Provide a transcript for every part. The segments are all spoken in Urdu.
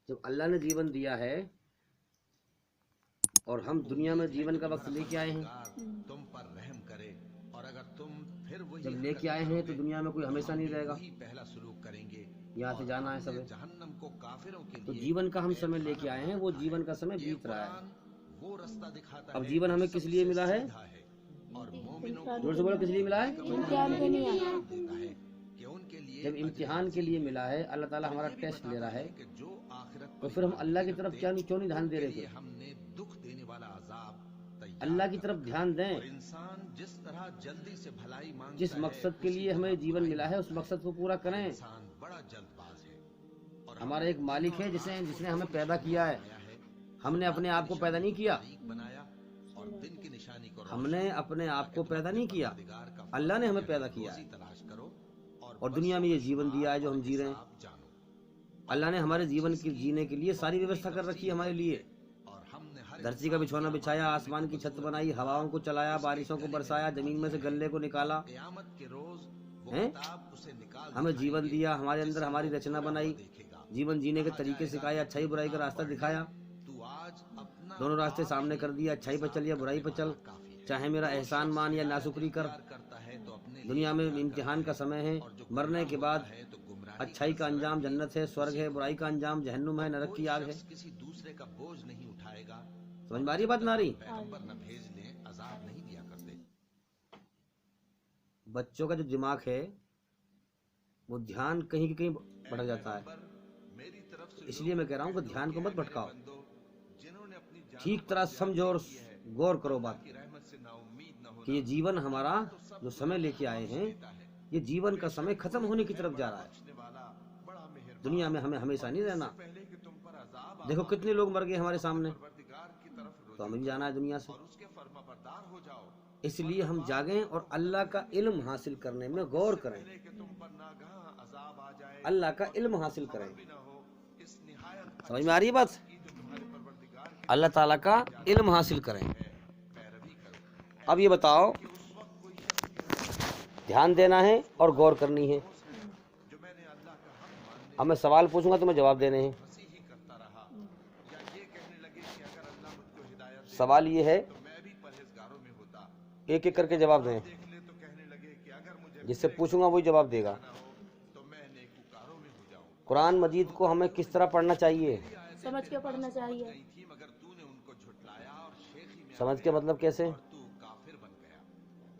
جب اللہ نے جیون دیا ہے اور ہم دنیا میں جیون کا وقت لے کے آئے ہیں، تم پر رحم کرے، اور اگر تم پھر وہی جب لے کے آئے ہیں تو دنیا میں کوئی ہمیشہ نہیں رہے گا، وہی پہلا سلوک کریں گے، یہاں سے جانا ہے سب۔ جہنم کو کافروں کے تو لیے جیون کا ہم سمے لے کے آئے ہیں، وہ جیون کا سمے بیت رہا ہے۔ وہ رستہ دکھاتا ہے اب جیون ہمیں کس لیے ملا ہے؟ اور مومنوں کو زور سے بولو، کس لیے ملا ہے؟ امتحان دینی ہے۔ دیتا ہے کہ ان کے لیے جب امتحان کے لیے ملا ہے، اللہ تعالیٰ ہمارا ٹیسٹ لے رہا ہے، کہ جو آخرت تو پھر ہم اللہ کی طرف کیوں نہیں دھیان دے رہے تھے؟ ہم نے دکھ دینے والا عذاب تیار اللہ کی طرف دھیان دیں۔ انسان جس طرح جلدی سے بھلائی مانگتا جس مقصد کے لیے ہمیں جیون ملا ہے اس مقصد کو پورا کریں۔ انسان بڑا جلد باز ہے، اور ہمارا ایک مالک ہے جس نے ہمیں پیدا کیا ہے، ہم نے اپنے آپ کو پیدا نہیں کیا، بنایا اور دن کی نشانی کو ہم نے اپنے آپ کو پیدا نہیں کیا، اللہ نے ہمیں پیدا کیا ہے، تلاش کرو اور دنیا میں یہ جیون دیا ہے جو ہم جی رہے ہیں۔ جانو، اللہ نے ہمارے جیون کی جینے کے لیے ساری ویوستھا کر رکھی ہے ہمارے لیے۔ اور ہم نے ہر دھرتی کا بچھونا بچھایا، آسمان کی چھت بنائی، ہواؤں کو چلایا، بارشوں کو برسایا، زمین میں سے گلے کو نکالا، قیامت کے روز وہ ہیں؟ کتاب اسے نکال ہمیں جیون دیا، ہمارے اندر ہماری رچنا بنائی، دیکھے گا۔ جیون جینے کے طریقے سکھائے، اچھائی برائی کا راستہ دکھایا، تو آج اپنا دونوں راستے سامنے کر دیا، اچھائی پہ چل یا برائی پہ چل، چاہے میرا احسان مان یا ناشکری کر۔ کرتا ہے تو اپنے دنیا میں امتحان کا سمے ہے، مرنے کے بعد ہے تو گمراہ اچھائی کا انجام جنت ہے، سورگ ہے، برائی کا انجام جہنم ہے، نرک کی آگ ہے۔ کسی دوسرے کا بوجھ نہیں اٹھائے گا، سمجھ میں آ رہی بات نہ آ رہی؟ پیغمبر نہ بھیج لیں عذاب نہیں دیا کرتے۔ بچوں کا جو دماغ ہے وہ دھیان کہیں کہیں بھٹک جاتا ہے، میری طرف سے اس لیے میں کہہ رہا ہوں کہ دھیان کو مت بھٹکاؤ، جنہوں نے اپنی ٹھیک طرح سمجھو اور غور کرو بات کی رحمت سے نا امید نہ کہ یہ جیون ہمارا جو سمے لے کے آئے ہیں، یہ جیون کا سمے ختم ہونے کی طرف جا رہا ہے۔ ہونے والا بڑا مہربان دنیا میں ہمیں ہمیشہ نہیں رہنا۔ پہلے کہ تم پر عذاب دیکھو کتنے لوگ مر گئے ہمارے سامنے، پروردگار کی طرف تو ہمیں بھی جانا ہے دنیا سے۔ اور اس کے فرما بردار ہو جاؤ، اس لیے ہم جاگیں اور اللہ کا علم حاصل کرنے میں غور کریں، کہ تم پر ناگہاں عذاب آ جائے اللہ کا علم حاصل کریں۔ بھی نہ ہو۔ اس نہایت سمجھ میں آ رہی ہے بات؟ کی جو تمہارے پروردگار کی اللہ تعالیٰ کا علم حاصل کریں۔ پیروی کرو۔ اب یہ بتاؤ، دھیان دینا ہے اور غور کرنی ہے۔ جو میں نے اللہ کا حق ماننے اب میں سوال پوچھوں گا تو میں جواب دینے ہیں۔ ہی کرتا رہا، یا یہ کہنے لگے کہ اگر اللہ مجھ کو ہدایت دے سوال یہ ہے، تو میں بھی پرہیزگاروں میں ہوتا، ایک ایک کر کے جواب دیں، دیکھ لے تو کہنے لگے کہ اگر مجھے جس سے پوچھوں گا وہی جواب دے گا۔ نہ ہو تو میں نیکوکاروں میں ہو جاؤں۔ قرآن مجید کو ہمیں کس طرح پڑھنا چاہیے؟ سمجھ کے پڑھنا چاہیے۔ تھی مگر تو نے ان کو جھٹلایا اور شیخی میں سمجھ کے مطلب کیسے؟ تو کافر بن گیا۔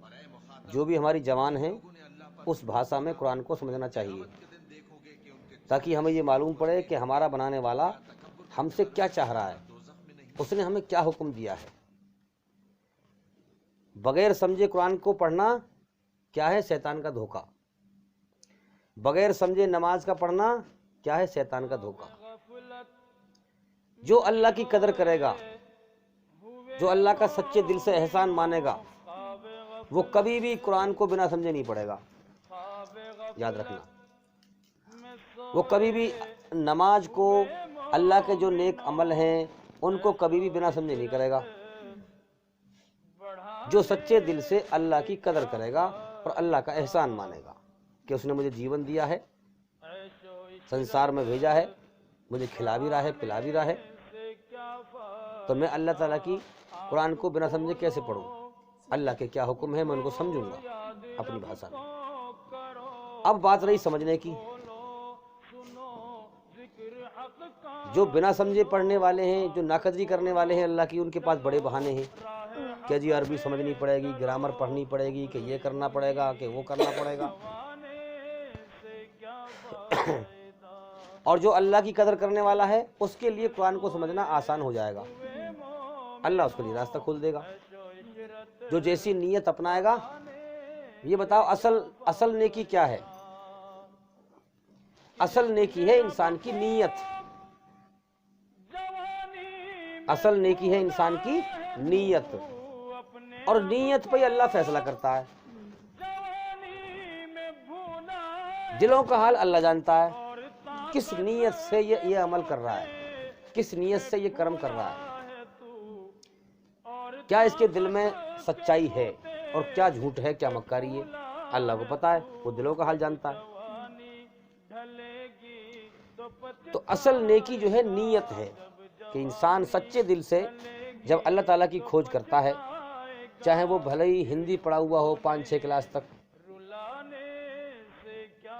اور اے مخاطب، جو بھی ہماری جوان ہیں لوگوں نے اللہ پر اس بھاشا میں قرآن کو سمجھنا چاہیے، کے دن دیکھو گے کہ ان کے تاکہ ہمیں یہ معلوم پڑے کہ ہمارا بنانے والا ہم سے کیا چاہ رہا ہے، دوزخ میں نہیں اس نے ہمیں کیا حکم دیا ہے۔ بغیر سمجھے قرآن کو پڑھنا کیا ہے؟ شیطان کا دھوکہ۔ بغیر سمجھے نماز کا پڑھنا کیا ہے؟ شیطان کا دھوکہ۔ جو اللہ کی قدر کرے گا، جو اللہ کا سچے دل سے احسان مانے گا، وہ کبھی بھی قرآن کو بنا سمجھے نہیں پڑھے گا، یاد رکھنا۔ وہ کبھی بھی نماز کو، اللہ کے جو نیک عمل ہیں ان کو کبھی بھی بنا سمجھے نہیں کرے گا۔ جو سچے دل سے اللہ کی قدر کرے گا اور اللہ کا احسان مانے گا کہ اس نے مجھے جیون دیا ہے، سنسار میں بھیجا ہے، مجھے کھلا بھی رہا ہے، پلا بھی رہا ہے، تو میں اللہ تعالیٰ کی قرآن کو بنا سمجھے کیسے پڑھوں؟ اللہ کے کیا حکم ہے میں ان کو سمجھوں گا اپنی بھاشا میں۔ اب بات رہی سمجھنے کی، جو بنا سمجھے پڑھنے والے ہیں، جو ناقدری کرنے والے ہیں اللہ کی، ان کے پاس بڑے بہانے ہیں کہ جی عربی سمجھنی پڑے گی، گرامر پڑھنی پڑے گی، کہ یہ کرنا پڑے گا، کہ وہ کرنا پڑے گا۔ اور جو اللہ کی قدر کرنے والا ہے اس کے لیے قرآن کو سمجھنا آسان ہو جائے گا، اللہ اس کے لیے راستہ کھول دے گا۔ جو جیسی نیت اپنائے گا، یہ بتاؤ اصل نیکی کیا ہے؟ اصل نیکی ہے انسان کی نیت، اصل نیکی ہے انسان کی نیت، اور نیت پہ اللہ فیصلہ کرتا ہے۔ دلوں کا حال اللہ جانتا ہے، کس نیت سے یہ عمل کر رہا ہے، کس نیت سے یہ کرم کر رہا ہے، کیا اس کے دل میں سچائی ہے اور کیا جھوٹ ہے، کیا مکاری ہے، اللہ کو پتا ہے، وہ دلوں کا حال جانتا ہے۔ تو اصل نیکی جو ہے نیت ہے کہ انسان سچے دل سے جب اللہ تعالیٰ کی کھوج کرتا ہے، چاہے وہ بھلے ہی ہندی پڑھا ہوا ہو 5-6 کلاس تک،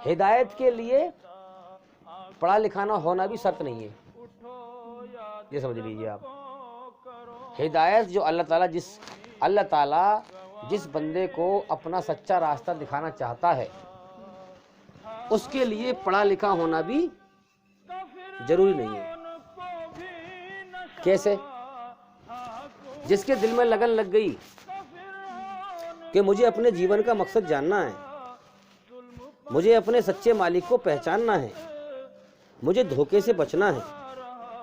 ہدایت کے لیے پڑھا لکھانا ہونا بھی شرط نہیں ہے، یہ سمجھ لیجیے آپ۔ ہدایت جو اللہ تعالیٰ جس بندے کو اپنا سچا راستہ دکھانا چاہتا ہے، اس کے لیے پڑھا لکھا ہونا بھی ضروری نہیں ہے۔ کیسے؟ جس کے دل میں لگن لگ گئی کہ مجھے اپنے جیون کا مقصد جاننا ہے، مجھے اپنے سچے مالک کو پہچاننا ہے، مجھے دھوکے سے بچنا ہے،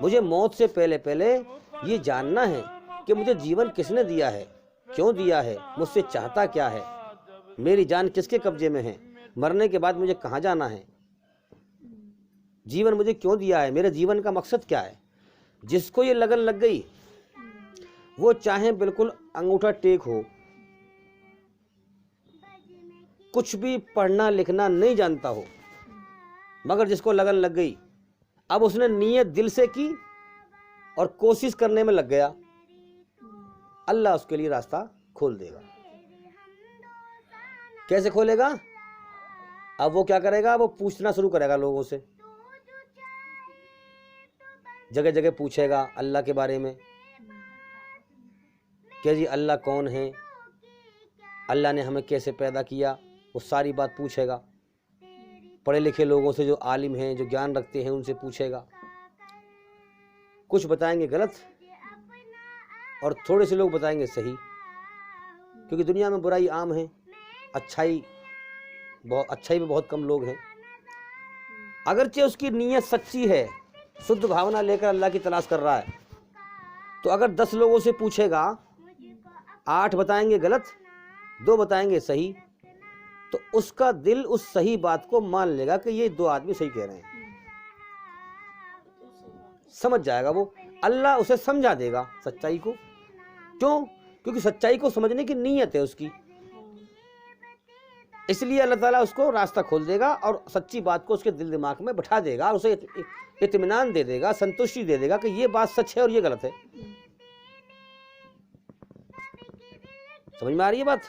مجھے موت سے پہلے یہ جاننا ہے کہ مجھے جیون کس نے دیا ہے، کیوں دیا ہے، مجھ سے چاہتا کیا ہے، میری جان کس کے قبضے میں ہے، مرنے کے بعد مجھے کہاں جانا ہے، جیون مجھے کیوں دیا ہے، میرے جیون کا مقصد کیا ہے۔ جس کو یہ لگن لگ گئی، وہ چاہے بالکل انگوٹھا ٹیک ہو، کچھ بھی پڑھنا لکھنا نہیں جانتا ہو، مگر جس کو لگن لگ گئی، اب اس نے نیت دل سے کی اور کوشش کرنے میں لگ گیا، اللہ اس کے لیے راستہ کھول دے گا۔ کیسے کھولے گا؟ اب وہ کیا کرے گا؟ وہ پوچھنا شروع کرے گا لوگوں سے، جگہ جگہ پوچھے گا اللہ کے بارے میں کہ جی اللہ کون ہے، اللہ نے ہمیں کیسے پیدا کیا، وہ ساری بات پوچھے گا۔ پڑھے لکھے لوگوں سے، جو عالم ہیں، جو گیان رکھتے ہیں، ان سے پوچھے گا۔ کچھ بتائیں گے غلط اور تھوڑے سے لوگ بتائیں گے صحیح، کیونکہ دنیا میں برائی عام ہے، اچھائی میں بہت کم لوگ ہیں۔ اگرچہ اس کی نیت سچی ہے، شدھ بھاونا لے کر اللہ کی تلاش کر رہا ہے، تو اگر 10 لوگوں سے پوچھے گا، 8 بتائیں گے غلط، 2 بتائیں گے صحیح، تو اس کا دل اس صحیح بات کو مان لے گا کہ یہ 2 آدمی صحیح کہہ رہے ہیں، سمجھ جائے گا وہ، اللہ اسے سمجھا دے گا سچائی کو۔ کیوں؟ کیونکہ سچائی کو سمجھنے کی نیت ہے اس کی، اس لیے اللہ تعالیٰ اس کو راستہ کھول دے گا اور سچی بات کو اس کے دل دماغ میں بٹھا دے گا، اور اسے اطمینان دے دے گا، سنتوشٹی دے دے گا کہ یہ بات سچ ہے اور یہ غلط ہے۔ سمجھ میں آ رہی ہے بات؟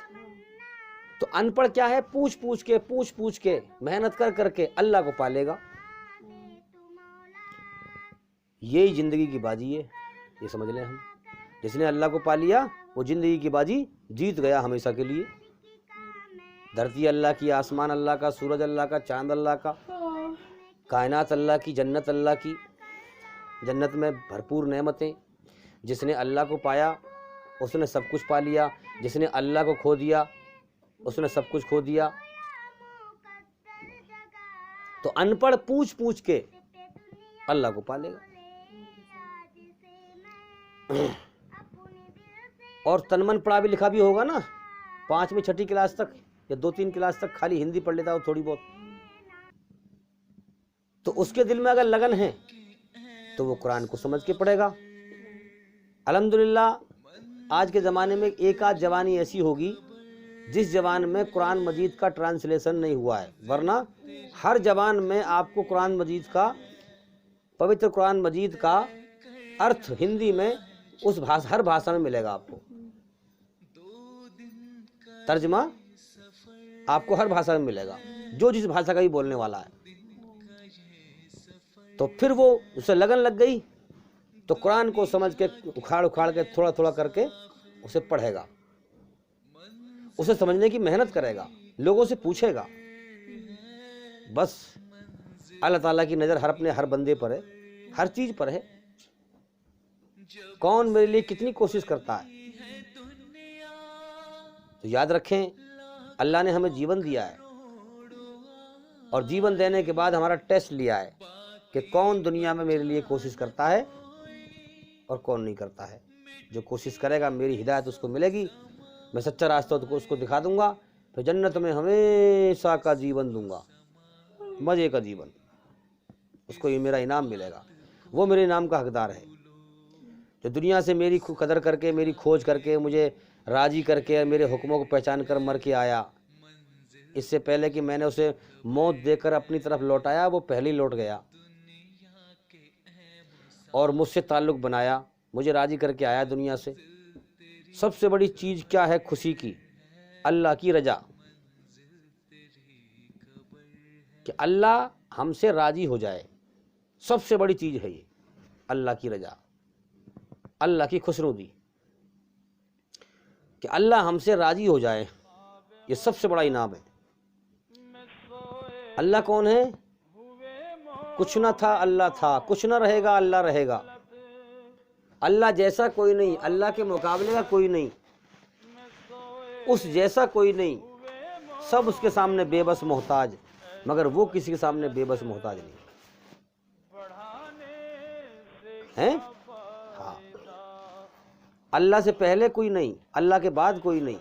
تو ان پڑھ کیا ہے؟ پوچھ کے محنت کر کے اللہ کو پالے گا۔ یہی زندگی کی بازی ہے، یہ سمجھ لیں ہم۔ جس نے اللہ کو پا لیا وہ زندگی کی بازی جیت گیا ہمیشہ کے لیے۔ دھرتی اللہ کی، آسمان اللہ کا، سورج اللہ کا، چاند اللہ کا، کائنات اللہ کی، جنت اللہ کی، جنت میں بھرپور نعمتیں۔ جس نے اللہ کو پایا اس نے سب کچھ پا لیا، جس نے اللہ کو کھو دیا اس نے سب کچھ کھو دیا۔ تو ان پڑھ پوچھ کے اللہ کو پالے گا۔ اور تن من پڑھا بھی لکھا بھی ہوگا نا، 5ویں 6ٹھی کلاس تک یا 2-3 کلاس تک خالی ہندی پڑھ لیتا ہو تھوڑی بہت، تو اس کے دل میں اگر لگن ہے تو وہ قرآن کو سمجھ کے پڑھے گا۔ الحمدللہ آج کے زمانے میں ایک آدھ زبانی ایسی ہوگی جس زبان میں قرآن مجید کا ٹرانسلیشن نہیں ہوا ہے، ورنہ ہر زبان میں آپ کو قرآن مجید کا، پوتر قرآن مجید کا ارتھ ہندی میں ہر بھاشا میں ملے گا آپ کو، ترجمہ آپ کو ہر بھاشا میں ملے گا، جو جس بھاشا کا بھی بولنے والا ہے۔ تو پھر وہ اسے لگن لگ گئی تو قرآن کو سمجھ کے اکھاڑ کے تھوڑا کر کے اسے پڑھے گا، اسے سمجھنے کی محنت کرے گا، لوگوں سے پوچھے گا۔ بس اللہ تعالیٰ کی نظر ہر بندے پر ہے، ہر چیز پر ہے، کون میرے لیے کتنی کوشش کرتا ہے۔ تو یاد رکھیں اللہ نے ہمیں جیون دیا ہے، اور جیون دینے کے بعد ہمارا ٹیسٹ لیا ہے کہ کون دنیا میں میرے لیے کوشش کرتا ہے اور کون نہیں کرتا ہے۔ جو کوشش کرے گا میری ہدایت اس کو ملے گی، میں سچا راستہ اس کو دکھا دوں گا، پھر جنت میں ہمیشہ کا جیون دوں گا، مزے کا جیون، اس کو یہ میرا انعام ملے گا، وہ میرے انعام کا حقدار ہے۔ جو دنیا سے میری قدر کر کے، میری کھوج کر کے، مجھے راضی کر کے، میرے حکموں کو پہچان کر مر کے آیا، اس سے پہلے کہ میں نے اسے موت دے کر اپنی طرف لوٹایا، وہ پہلے ہی لوٹ گیا۔ اور مجھ سے تعلق بنایا، مجھے راضی کر کے آیا دنیا سے۔ سب سے بڑی چیز کیا ہے خوشی کی؟ اللہ کی رضا، کہ اللہ ہم سے راضی ہو جائے۔ سب سے بڑی چیز ہے یہ، اللہ کی رضا، اللہ کی خوشنودی، کہ اللہ ہم سے راضی ہو جائے، یہ سب سے بڑا انعام ہے۔ اللہ کون ہے؟ کچھ نہ تھا اللہ تھا، کچھ نہ رہے گا اللہ رہے گا۔ اللہ جیسا کوئی نہیں، اللہ کے مقابلے کا کوئی نہیں، اس جیسا کوئی نہیں، سب اس کے سامنے بے بس محتاج، مگر وہ کسی کے سامنے بے بس محتاج نہیں ہیں؟ ہاں، اللہ سے پہلے کوئی نہیں، اللہ کے بعد کوئی نہیں،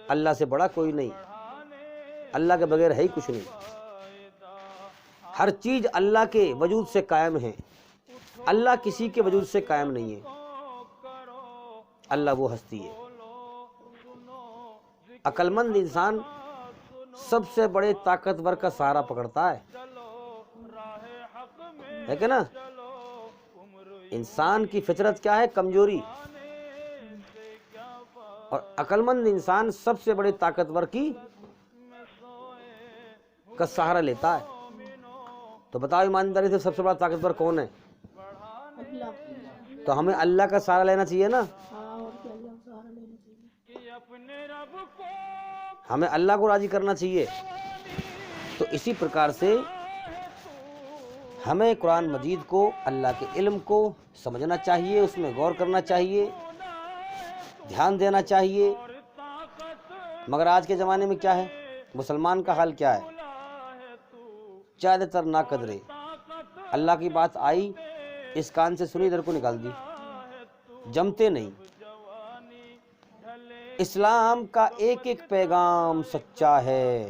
اللہ سے بڑا کوئی نہیں، اللہ کے بغیر ہے ہی کچھ نہیں۔ ہر چیز اللہ کے وجود سے قائم ہے، اللہ کسی کے وجود سے قائم نہیں ہے۔ اللہ وہ ہستی ہے۔ عقل مند انسان سب سے بڑے طاقتور کا سہارا پکڑتا ہے کہ نا؟ انسان کی فطرت کیا ہے؟ کمزوری، اور عقل مند انسان سب سے بڑے طاقتور کا سہارا لیتا ہے۔ تو بتاؤ ایمانداری سے سب سے بڑا طاقتور کون ہے؟ اللہ۔ تو ہمیں اللہ کا سہارا لینا چاہیے نا، ہاں، اور کیا اللہ کا سہارا لینا چاہیے۔ ہمیں اللہ کو راضی کرنا چاہیے۔ تو اسی پرکار سے ہمیں قرآن مجید کو، اللہ کے علم کو سمجھنا چاہیے، اس میں غور کرنا چاہیے، دھیان دینا چاہیے۔ مگر آج کے زمانے میں کیا ہے؟ مسلمان کا حال کیا ہے؟ زیادہ تر ناقدرے، اللہ کی بات آئی، اس کان سے سنی ادھر کو نکال دی، جمتے نہیں۔ اسلام کا ایک ایک پیغام سچا ہے،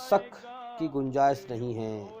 شک کی گنجائش نہیں ہے،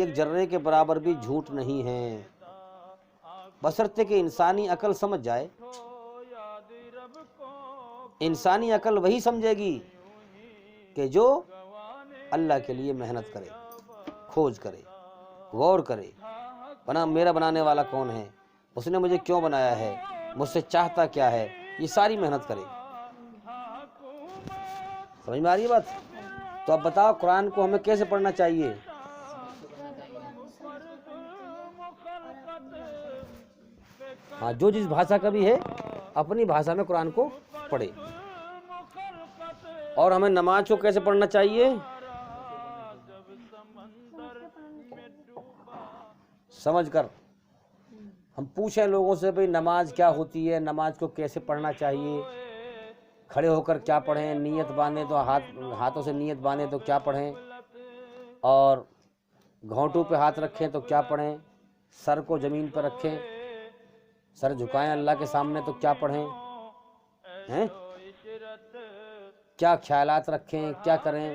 ایک ذرے کے برابر بھی جھوٹ نہیں ہے، بشرطے کہ انسانی عقل سمجھ جائے۔ انسانی عقل وہی سمجھے گی کہ جو اللہ کے لیے محنت کرے، کھوج کرے، غور کرے، میرا بنانے والا کون ہے، اس نے مجھے کیوں بنایا ہے، مجھ سے چاہتا کیا ہے، یہ ساری محنت کرے۔ سمجھ میں آ رہی ہے بات؟ تو اب بتاؤ قرآن کو ہمیں کیسے پڑھنا چاہیے؟ ہاں، جو جس بھاشا کا بھی ہے اپنی بھاشا میں قرآن کو پڑھے۔ اور ہمیں نماز کو کیسے پڑھنا چاہیے؟ سمجھ کر۔ ہم پوچھیں لوگوں سے بھئی نماز کیا ہوتی ہے، نماز کو کیسے پڑھنا چاہیے، کھڑے ہو کر کیا پڑھیں، نیت باندھیں تو ہاتھوں سے نیت باندھیں تو کیا پڑھیں، اور گھونٹوں پہ ہاتھ رکھیں تو کیا پڑھیں، سر کو زمین پر رکھیں، سر جھکائیں اللہ کے سامنے تو کیا پڑھیں، کیا خیالات رکھیں، کیا کریں،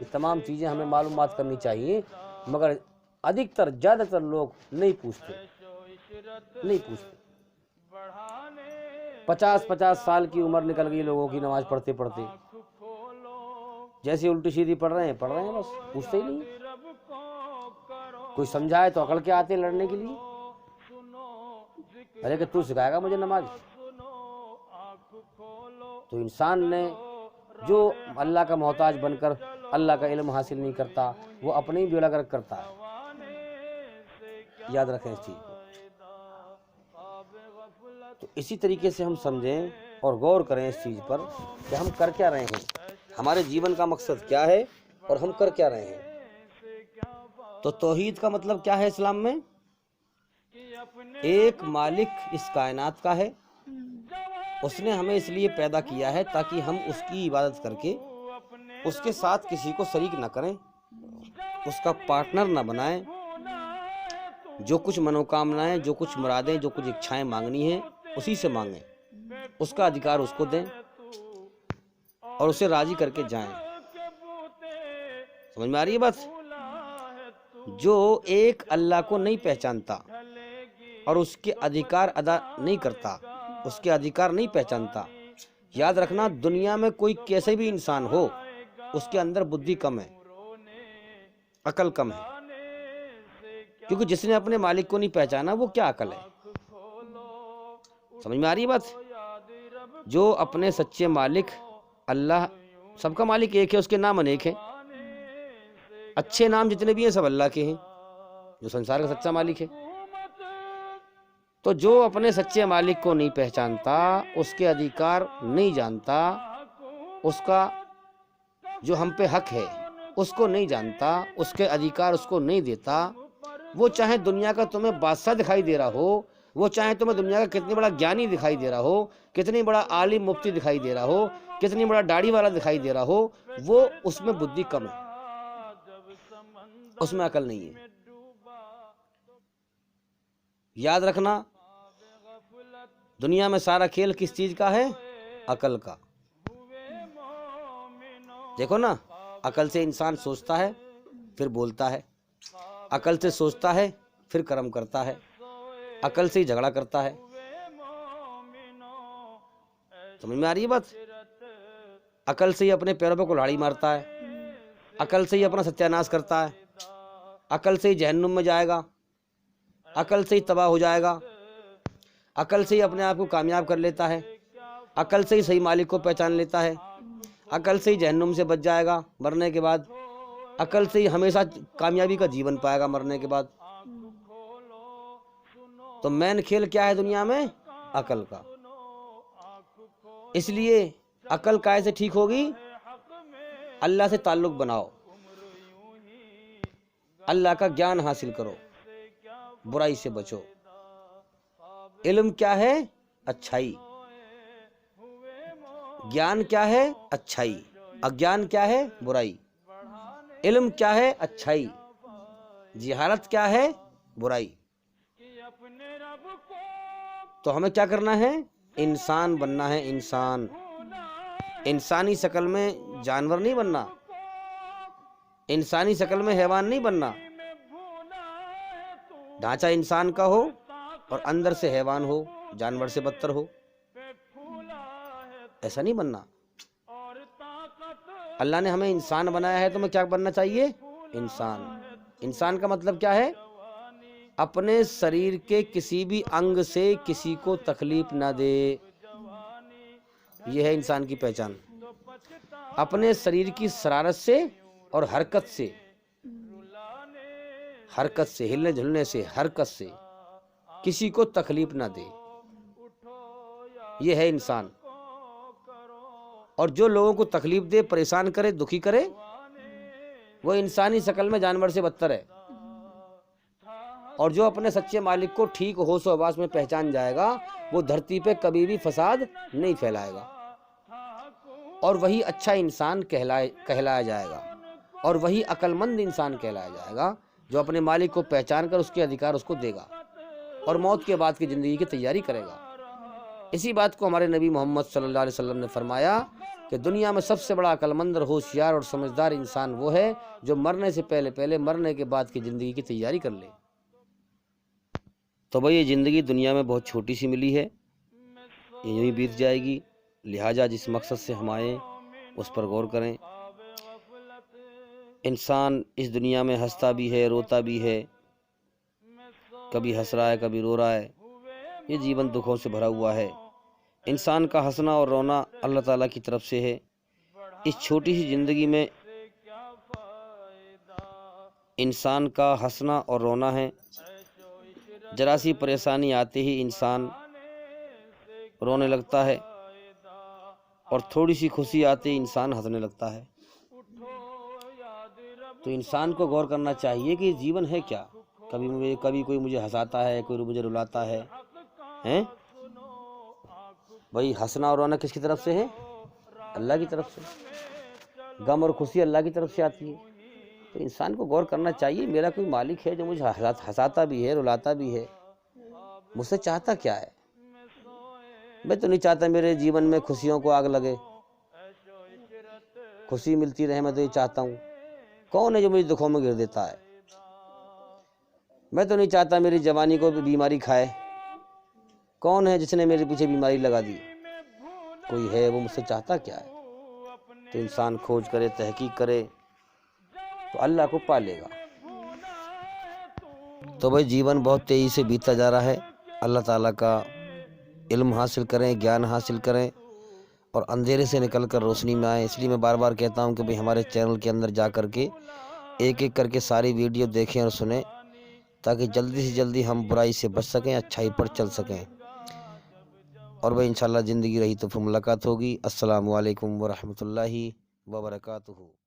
یہ تمام چیزیں ہمیں معلومات کرنی چاہیے۔ مگر ادھکتر زیادہ تر لوگ نہیں پوچھتے۔ 50 سال کی عمر نکل گئی لوگوں کی نماز پڑھتے پڑھتے، جیسے الٹی سیدھی پڑھ رہے ہیں، بس پوچھتے ہی نہیں۔ کوئی سمجھائے تو اکڑ کے آتے لڑنے کے لیے، ارے کہ تو سکھائے گا مجھے نماز۔ تو انسان نے جو اللہ کا محتاج بن کر اللہ کا علم حاصل نہیں کرتا، وہ اپنے ہی بیڑا گرک کرتا ہے۔ یاد رکھیں اس چیز کو۔ تو اسی طریقے سے ہم سمجھیں اور غور کریں اس چیز پر کہ ہم کر کیا رہے ہیں، ہمارے جیون کا مقصد کیا ہے اور ہم کر کیا رہے ہیں۔ تو توحید کا مطلب کیا ہے اسلام میں؟ ایک مالک اس کائنات کا ہے، اس نے ہمیں اس لیے پیدا کیا ہے تاکہ ہم اس کی عبادت کر کے اس کے ساتھ کسی کو شریک نہ کریں، اس کا پارٹنر نہ بنائیں۔ جو کچھ منوکامنائیں، جو کچھ مرادیں، جو کچھ اچھائیں مانگنی ہیں اسی سے مانگیں، اس کا ادھیکار اس کو دیں اور اسے راضی کر کے جائیں۔ سمجھ میں آ رہی ہے بات؟ جو ایک اللہ کو نہیں پہچانتا اور اس کے ادھیکار ادا نہیں کرتا، اس کے ادھیکار نہیں پہچانتا، یاد رکھنا دنیا میں کوئی کیسے بھی انسان ہو، اس کے اندر بدھی کم ہے، عقل کم ہے، کیونکہ جس نے اپنے مالک کو نہیں پہچانا وہ کیا عقل ہے؟ سمجھ میں آ رہی ہے بات؟ جو اپنے سچے مالک اللہ، سب کا مالک ایک ہے، اس کے نام انیک ہیں، اچھے نام جتنے بھی ہیں سب اللہ کے ہیں، جو سنسار کا سچا مالک ہے۔ تو جو اپنے سچے مالک کو نہیں پہچانتا، اس کے ادھیکار نہیں جانتا، اس کا جو ہم پہ حق ہے اس کو نہیں جانتا، اس کے ادھیکار اس کو نہیں دیتا، وہ چاہے دنیا کا تمہیں بادشاہ دکھائی دے رہا ہو، وہ چاہے تمہیں دنیا کا کتنی بڑا گیانی دکھائی دے رہا ہو، کتنی بڑا عالم مفتی دکھائی دے رہا ہو، کتنی بڑا داڑھی والا دکھائی دے رہا ہو، وہ اس میں بدھی کم ہے، اس میں عقل نہیں ہے۔ یاد رکھنا، دنیا میں سارا کھیل کس چیز کا ہے؟ عقل کا۔ دیکھو نا، عقل سے انسان سوچتا ہے پھر بولتا ہے، عقل سے سوچتا ہے پھر کرم کرتا ہے، عقل سے ہی جھگڑا کرتا ہے۔ سمجھ میں آ رہی ہے بات؟ عقل سے ہی اپنے پیروں پہ کلہاڑی مارتا ہے، عقل سے ہی اپنا ستیہ ناش کرتا ہے، عقل سے ہی جہنم میں جائے گا، عقل سے ہی تباہ ہو جائے گا، عقل سے ہی اپنے آپ کو کامیاب کر لیتا ہے، عقل سے ہی صحیح مالک کو پہچان لیتا ہے، عقل سے ہی جہنم سے بچ جائے گا مرنے کے بعد، عقل سے ہی ہمیشہ کامیابی کا جیون پائے گا مرنے کے بعد۔ تو مین کھیل کیا ہے دنیا میں؟ عقل کا۔ اس لیے عقل کیسے ٹھیک ہوگی؟ اللہ سے تعلق بناؤ، اللہ کا گیان حاصل کرو، برائی سے بچو۔ علم کیا ہے؟ اچھائی۔ گیان کیا ہے؟ اچھائی۔ اگیان کیا ہے؟ برائی۔ علم کیا ہے؟ اچھائی۔ جہالت کیا ہے؟ برائی۔ تو ہمیں کیا کرنا ہے؟ انسان بننا ہے، انسان۔ انسانی شکل میں جانور نہیں بننا، انسانی شکل میں حیوان نہیں بننا، ڈھانچہ انسان کا ہو اور اندر سے حیوان ہو، جانور سے بدتر ہو، ایسا نہیں بننا۔ اللہ نے ہمیں انسان بنایا ہے تو ہمیں کیا بننا چاہیے؟ انسان۔ انسان کا مطلب کیا ہے؟ اپنے شریر کے کسی بھی انگ سے کسی کو تکلیف نہ دے، یہ ہے انسان کی پہچان۔ اپنے شریر کی شرارت سے اور حرکت سے، حرکت سے، ہلنے جھلنے سے، حرکت سے کسی کو تکلیف نہ دے، یہ ہے انسان۔ اور جو لوگوں کو تکلیف دے، پریشان کرے، دکھی کرے، وہ انسانی شکل میں جانور سے بدتر ہے۔ اور جو اپنے سچے مالک کو ٹھیک ہوش و حواس میں پہچان جائے گا، وہ دھرتی پہ کبھی بھی فساد نہیں پھیلائے گا، اور وہی اچھا انسان کہلایا جائے گا، اور وہی عقل مند انسان کہلایا جائے گا جو اپنے مالک کو پہچان کر اس کے ادھیکار اس کو دے گا اور موت کے بعد کی زندگی کی تیاری کرے گا۔ اسی بات کو ہمارے نبی محمد صلی اللہ علیہ وسلم نے فرمایا کہ دنیا میں سب سے بڑا عقل مند اور ہوشیار اور سمجھدار انسان وہ ہے جو مرنے سے پہلے مرنے کے بعد کی زندگی کی تیاری کر لے۔ تو بھائی یہ زندگی دنیا میں بہت چھوٹی سی ملی ہے، یہ یوں ہی بیت جائے گی، لہٰذا جس مقصد سے ہم آئے اس پر غور کریں۔ انسان اس دنیا میں ہنستا بھی ہے، روتا بھی ہے، کبھی ہنس رہا ہے، کبھی رو رہا ہے، یہ جیون دکھوں سے بھرا ہوا ہے۔ انسان کا ہنسنا اور رونا اللہ تعالیٰ کی طرف سے ہے۔ اس چھوٹی سی زندگی میں انسان کا ہنسنا اور رونا ہے۔ ذرا سی پریشانی آتے ہی انسان رونے لگتا ہے، اور تھوڑی سی خوشی آتے ہی انسان ہنسنے لگتا ہے۔ تو انسان کو غور کرنا چاہیے کہ جیون ہے کیا؟ کبھی کوئی مجھے ہنساتا ہے، کوئی مجھے رلاتا ہے، ہیں؟ بھائی ہنسنا اور رونا کس کی طرف سے ہے؟ اللہ کی طرف سے۔ غم اور خوشی اللہ کی طرف سے آتی ہے۔ تو انسان کو غور کرنا چاہیے، میرا کوئی مالک ہے جو مجھے ہنساتا بھی ہے، رلاتا بھی ہے، مجھ سے چاہتا کیا ہے؟ میں تو نہیں چاہتا میرے جیون میں خوشیوں کو آگ لگے، خوشی ملتی رہے، میں تو یہ چاہتا ہوں۔ کون ہے جو مجھے دکھوں میں گر دیتا ہے؟ میں تو نہیں چاہتا میری جوانی کو بیماری کھائے۔ کون ہے جس نے میرے پیچھے بیماری لگا دی؟ کوئی ہے، وہ مجھ سے چاہتا کیا ہے؟ تو انسان کھوج کرے، تحقیق کرے، تو اللہ کو پا لے گا۔ تو بھائی جیون بہت تیزی سے بیتتا جا رہا ہے، اللہ تعالیٰ کا علم حاصل کریں، گیان حاصل کریں اور اندھیرے سے نکل کر روشنی میں آئیں۔ اس لیے میں بار بار کہتا ہوں کہ بھائی ہمارے چینل کے اندر جا کر کے ایک ایک کر کے ساری ویڈیو دیکھیں اور سنیں، تاکہ جلدی سے جلدی ہم برائی سے بچ سکیں، اچھائی پر چل سکیں۔ اور بھائی انشاءاللہ زندگی رہی تو پھر ملاقات ہوگی۔ السلام علیکم ورحمۃ اللہ وبرکاتہ۔